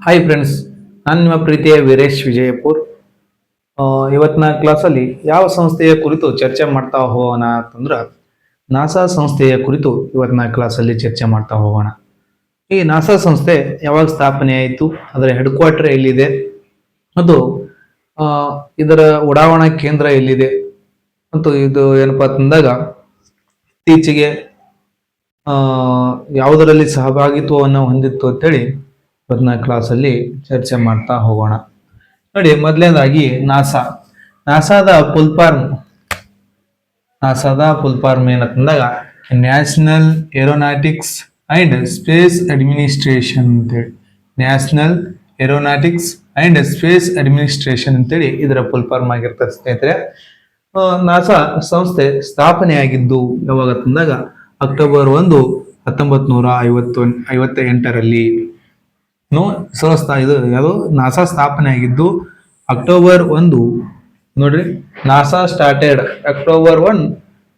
Hi friends, ನಾನು ನಿಮ್ಮ ಪ್ರೀತಿಯ ವೀರೇಶ್ ವಿಜಯಪುರ್. ಇವತ್ತಿನ ಕ್ಲಾಸಲ್ಲಿ ಯಾವ ಸಂಸ್ಥೆಯ ಕುರಿತು ಚರ್ಚೆ ಮಾಡ್ತಾ ಹೋಗೋಣ ಅಂತಂದ್ರೆ ನಾಸಾ ಸಂಸ್ಥೆಯ ಕುರಿತು ಇವತ್ತಿನ ಕ್ಲಾಸಲ್ಲಿ ಚರ್ಚೆ ಮಾಡ್ತಾ ಹೋಗೋಣ. ಈ ನಾಸಾ ಸಂಸ್ಥೆ ಯಾವಾಗ ಸ್ಥಾಪನೆ ಆಯಿತು, ಅದರ ಹೆಡ್ ಕ್ವಾರ್ಟರ್ ಎಲ್ಲಿದೆ ಮತ್ತು ಇದರ ಉಡಾವಣಾ ಕೇಂದ್ರ ಎಲ್ಲಿದೆ ಮತ್ತು ಇದು ಏನಪ್ಪಾ ಅಂತಂದಾಗ ಇತ್ತೀಚೆಗೆ ಯಾವುದರಲ್ಲಿ ಸಹಭಾಗಿತ್ವವನ್ನು ಹೊಂದಿತ್ತು ಅಂತೇಳಿ ಇವತ್ತಿನ ಕ್ಲಾಸಲ್ಲಿ ಚರ್ಚೆ ಮಾಡ್ತಾ ಹೋಗೋಣ. ನೋಡಿ, ಮೊದಲನೇದಾಗಿ ನಾಸಾದ ಫುಲ್ ಫಾರ್ಮ್ ಏನಂತಂದಾಗ National Aeronautics and Space Administration ಅಂತೇಳಿ. National Aeronautics and Space Administration ಅಂತೇಳಿ ಇದರ ಫುಲ್ ಫಾರ್ಮ್ ಆಗಿರ್ತದೆ ಸ್ನೇಹಿತರೆ. ನಾಸಾ ಸಂಸ್ಥೆ ಸ್ಥಾಪನೆಯಾಗಿದ್ದು ಯಾವಾಗಂದಾಗ ಅಕ್ಟೋಬರ್ 1, 1958ರಲ್ಲಿ. ಇದು ಯಾವುದು ನಾಸಾ ಸ್ಥಾಪನೆ ಆಗಿದ್ದು ಅಕ್ಟೋಬರ್ 1. ನೋಡ್ರಿ, ನಾಸಾ ಸ್ಟಾರ್ಟೆಡ್ ಅಕ್ಟೋಬರ್ 1,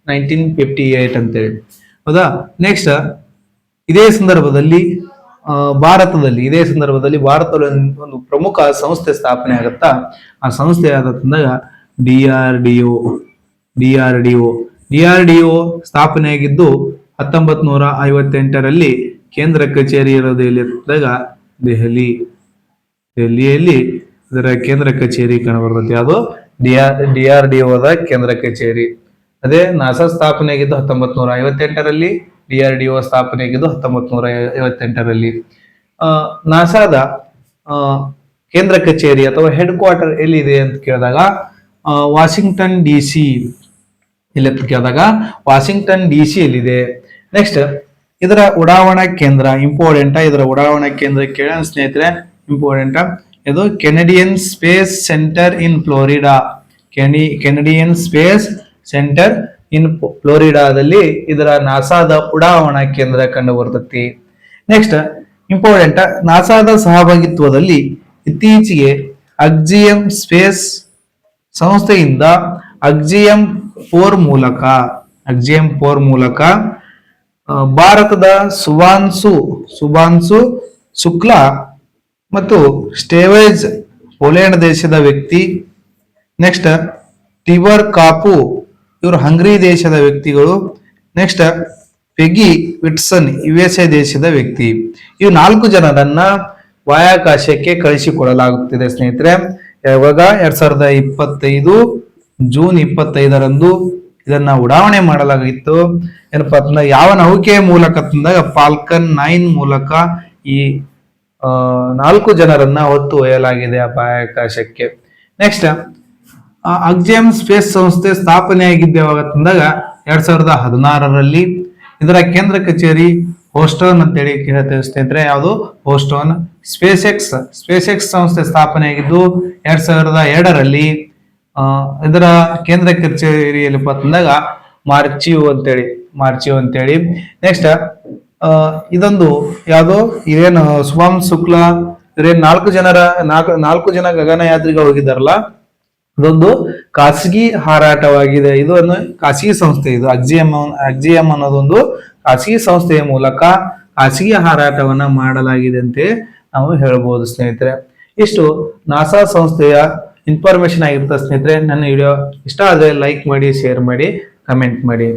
1958 ಅಂತೇಳಿ. ಹೌದಾ. ನೆಕ್ಸ್ಟ್ ಇದೇ ಸಂದರ್ಭದಲ್ಲಿ ಭಾರತದಲ್ಲಿ ಒಂದು ಪ್ರಮುಖ ಸಂಸ್ಥೆ ಸ್ಥಾಪನೆ ಆಗುತ್ತಾ. ಆ ಸಂಸ್ಥೆ ಆದಂದಾಗ ಡಿಆರ್ಡಿಒ ಸ್ಥಾಪನೆ ಆಗಿದ್ದು 1958ರಲ್ಲಿ. ಕೇಂದ್ರ ಕಚೇರಿ ಇರೋದು ಎಲ್ಲಿದ್ದಾಗ ದೆಹಲಿಯಲ್ಲಿ ಇದರ ಕೇಂದ್ರ ಕಚೇರಿ ಕಂಡುಬರ್ತದೆ. ಯಾವುದು ಡಿಆರ್ಡಿಒದ ಕೇಂದ್ರ ಕಚೇರಿ. ಅದೇ ನಾಸಾ ಸ್ಥಾಪನೆ ಆಗಿದ್ದು 1958ರಲ್ಲಿ, ಡಿಆರ್ಡಿಒ ಸ್ಥಾಪನೆ ಆಗಿದ್ದು 1958ರಲ್ಲಿ. ನಾಸಾದ ಕೇಂದ್ರ ಕಚೇರಿ ಅಥವಾ ಹೆಡ್ ಕ್ವಾರ್ಟರ್ ಎಲ್ಲಿದೆ ಅಂತ ಕೇಳಿದಾಗ ವಾಷಿಂಗ್ಟನ್ ಡಿ.ಸಿ. ಇಲ್ಲಿ ಅಂತ ಕೇಳಿದಾಗ ವಾಷಿಂಗ್ಟನ್ ಡಿ.ಸಿ. ಎಲ್ಲಿದೆ. ನೆಕ್ಸ್ಟ್ ಇದರ ಉಡಾವಣಾ ಕೇಂದ್ರ ಇಂಪಾರ್ಟೆಂಟ್. ಇದರ ಉಡಾವಣಾ ಕೇಂದ್ರ ಕೇಳೋಣ ಸ್ನೇಹಿತರೆ, ಇಂಪಾರ್ಟೆಂಟ್. ಇದು Canadian space centre in Florida. Canadian space centre in ಫ್ಲೋರಿಡಾದಲ್ಲಿ ಇದರ ನಾಸಾದ ಉಡಾವಣಾ ಕೇಂದ್ರ ಕಂಡು ಬರ್ತತಿ. ನೆಕ್ಸ್ಟ್ ಇಂಪಾರ್ಟೆಂಟ್, ನಾಸಾದ ಸಹಭಾಗಿತ್ವದಲ್ಲಿ ಇತ್ತೀಚೆಗೆ ಅಕ್ಸಿಯಂ ಸ್ಪೇಸ್ ಸಂಸ್ಥೆಯಿಂದ ಅಕ್ಸಿಯಂ 4 ಮೂಲಕ ಭಾರತದ ಸುಭಾನ್ಸು ಶುಕ್ಲಾ ಮತ್ತು ಸ್ಟೇವೇಜ್ ಪೋಲೆಂಡ್ ದೇಶದ ವ್ಯಕ್ತಿ. ನೆಕ್ಸ್ಟ್ ಟಿಬರ್ ಕಾಪು, ಇವರು ಹಂಗರಿ ದೇಶದ ವ್ಯಕ್ತಿಗಳು. ನೆಕ್ಸ್ಟ್ ಪೆಗಿ ವಿಟ್ಸನ್ USA ದೇಶದ ವ್ಯಕ್ತಿ. ಇವು 4 ಜನರನ್ನ ಬಾಹ್ಯಾಕಾಶಕ್ಕೆ ಕಳಿಸಿಕೊಡಲಾಗುತ್ತಿದೆ ಸ್ನೇಹಿತರೆ. ಯಾವಾಗ 2025 ಜೂನ್ 25ರಂದು ಇದನ್ನ ಉಡಾವಣೆ ಮಾಡಲಾಗಿತ್ತು. ಏನಪ್ಪಾ ಅಂತಂದ್ರೆ ಯಾವ ನೌಕೆಯ ಮೂಲಕ ತಂದಾಗ ಫಾಲ್ಕನ್ 9 ಮೂಲಕ ಈ 4 ಜನರನ್ನ ಹೊತ್ತು ಒಯ್ಯಲಾಗಿದೆ ಆ ಬಾಹ್ಯಾಕಾಶಕ್ಕೆ. ನೆಕ್ಸ್ಟ್ ಅಕ್ಸಿಯಂ ಸ್ಪೇಸ್ ಸಂಸ್ಥೆ ಸ್ಥಾಪನೆಯಾಗಿದ್ದು ಯಾವಾಗ ತಂದಾಗ 2016ರಲ್ಲಿ. ಇದರ ಕೇಂದ್ರ ಕಚೇರಿ ಹೋಸ್ಟನ್ ಅಂತೇಳಿ ಹೇಳ್ತೇವೆ ಸ್ನೇಹಿತರೆ. ಯಾವುದು ಹೋಸ್ಟನ್. ಸ್ಪೇಸ್ ಎಕ್ಸ್ ಸಂಸ್ಥೆ ಸ್ಥಾಪನೆಯಾಗಿದ್ದು 2002ರಲ್ಲಿ. ಇದರ ಕೇಂದ್ರ ಕಚೇರಿಯಲ್ಲಿ ಬಂದಾಗ ಮಾರ್ಚಿಯೋ ಅಂತೇಳಿ. ನೆಕ್ಸ್ಟ್ ಇದೊಂದು ಯಾವುದು ಇದೇನು ಶುಭಂ ಶುಕ್ಲಾ ಇವ್ರೇನ್ 4 ಜನ ಗಗನಯಾತ್ರಿಗಳು ಹೋಗಿದ್ದಾರಲ್ಲ, ಇದೊಂದು ಖಾಸಗಿ ಹಾರಾಟವಾಗಿದೆ. ಇದು ಒಂದು ಖಾಸಗಿ ಸಂಸ್ಥೆ. ಇದು ಅಕ್ಸಿಯಂ ಅನ್ನೋದೊಂದು ಖಾಸಗಿ ಸಂಸ್ಥೆಯ ಮೂಲಕ ಖಾಸಗಿ ಹಾರಾಟವನ್ನ ಮಾಡಲಾಗಿದೆ ಅಂತ ನಾವು ಹೇಳ್ಬೋದು ಸ್ನೇಹಿತರೆ. ಇಷ್ಟು ನಾಸಾ ಸಂಸ್ಥೆಯ ಇನ್ಫಾರ್ಮೇಶನ್ ಆಗಿರುತ್ತೆ ಸ್ನೇಹಿತರೆ. ನನ್ನ ವಿಡಿಯೋ ಇಷ್ಟ ಆದರೆ ಲೈಕ್ ಮಾಡಿ, ಶೇರ್ ಮಾಡಿ, ಕಮೆಂಟ್ ಮಾಡಿ.